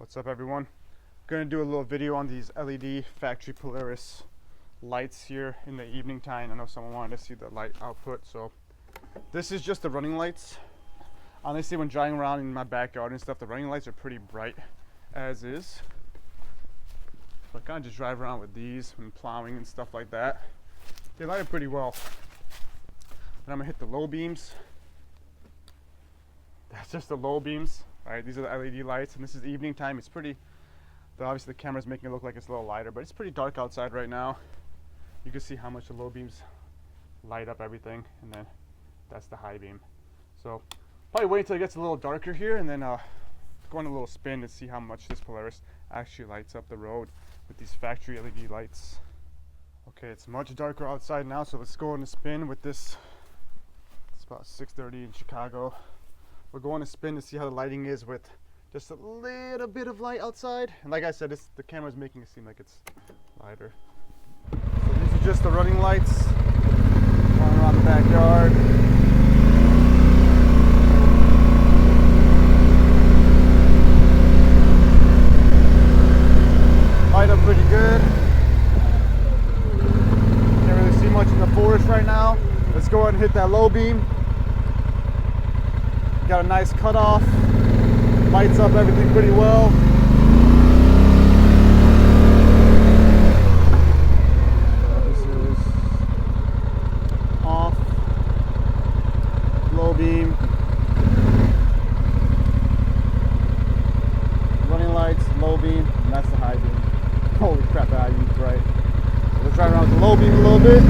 What's up, everyone? Gonna do a little video on these LED factory Polaris lights here in the evening time. I know someone wanted to see the light output, so this is just the running lights. Honestly, when driving around in my backyard and stuff, the running lights are pretty bright as is. So I kind of just drive around with these when plowing and stuff like that. They light up pretty well. Then I'm gonna hit the low beams. That's just the low beams. Right, these are the LED lights, and this is the evening time. It's pretty, obviously the camera's making it look like it's a little lighter, but it's pretty dark outside right now. You can see how much the low beams light up everything, and then that's the high beam. So probably wait until it gets a little darker here, and then go on a little spin to see how much this Polaris actually lights up the road with these factory LED lights. Okay, it's much darker outside now, so let's go on a spin with this. It's about 6:30 in Chicago. We're going to spin to see how the lighting is with just a little bit of light outside. And like I said, the camera's making it seem like it's lighter. So these are just the running lights going around the backyard. Light up pretty good. Can't really see much in the forest right now. Let's go ahead and hit that low beam. Got a nice cutoff, lights up everything pretty well. This is off, low beam, running lights, low beam, and that's the high beam. Holy crap, the high beam's bright. So let's drive around with the low beam a little bit.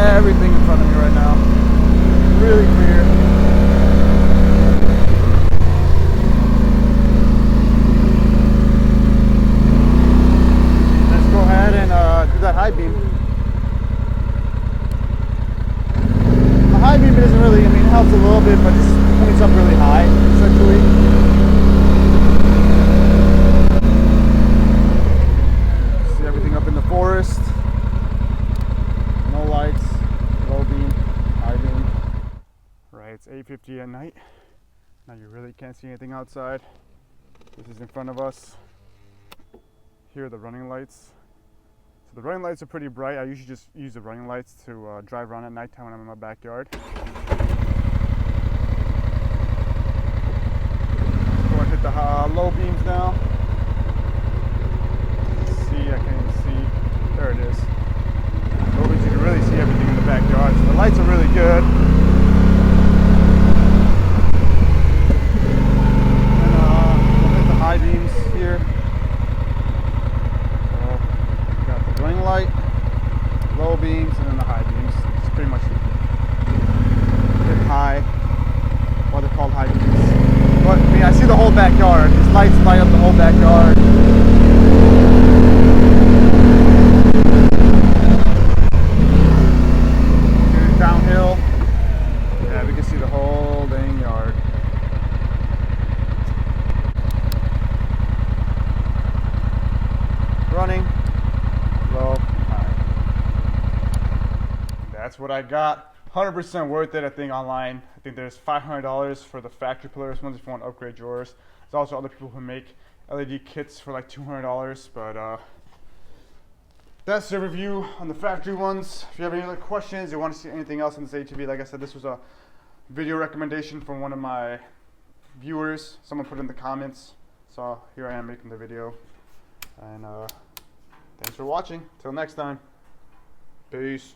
Everything in front of me right now, really clear. Let's go ahead and do that high beam. The high beam isn't really, it helps a little bit, but just points up really high, essentially. See everything up in the forest. No lights. Low beam, high beam. Right, it's 8:50 at night. Now you really can't see anything outside. This is in front of us. Here are the running lights. So the running lights are pretty bright. I usually just use the running lights to drive around at nighttime when I'm in my backyard. Go and hit the low beams now. Let's see, I can't even see. There it is. You can really see everything in the backyard. So the lights are really good. And we'll hit the high beams here. So we got the running light, low beams, and then the high beams. It's pretty much hit high. Why they're called high beams. But I see the whole backyard. These lights light up the whole backyard. Downhill, yeah, we can see the whole dang yard. Running, low, high. That's what I got. 100% worth it, I think, online. I think there's $500 for the factory Polaris ones if you want to upgrade yours. There's also other people who make LED kits for like $200, but that's the review on the factory ones. If you have any other questions, you want to see anything else on this ATV, like I said, this was a video recommendation from one of my viewers. Someone put it in the comments. So here I am making the video. And thanks for watching. Till next time. Peace.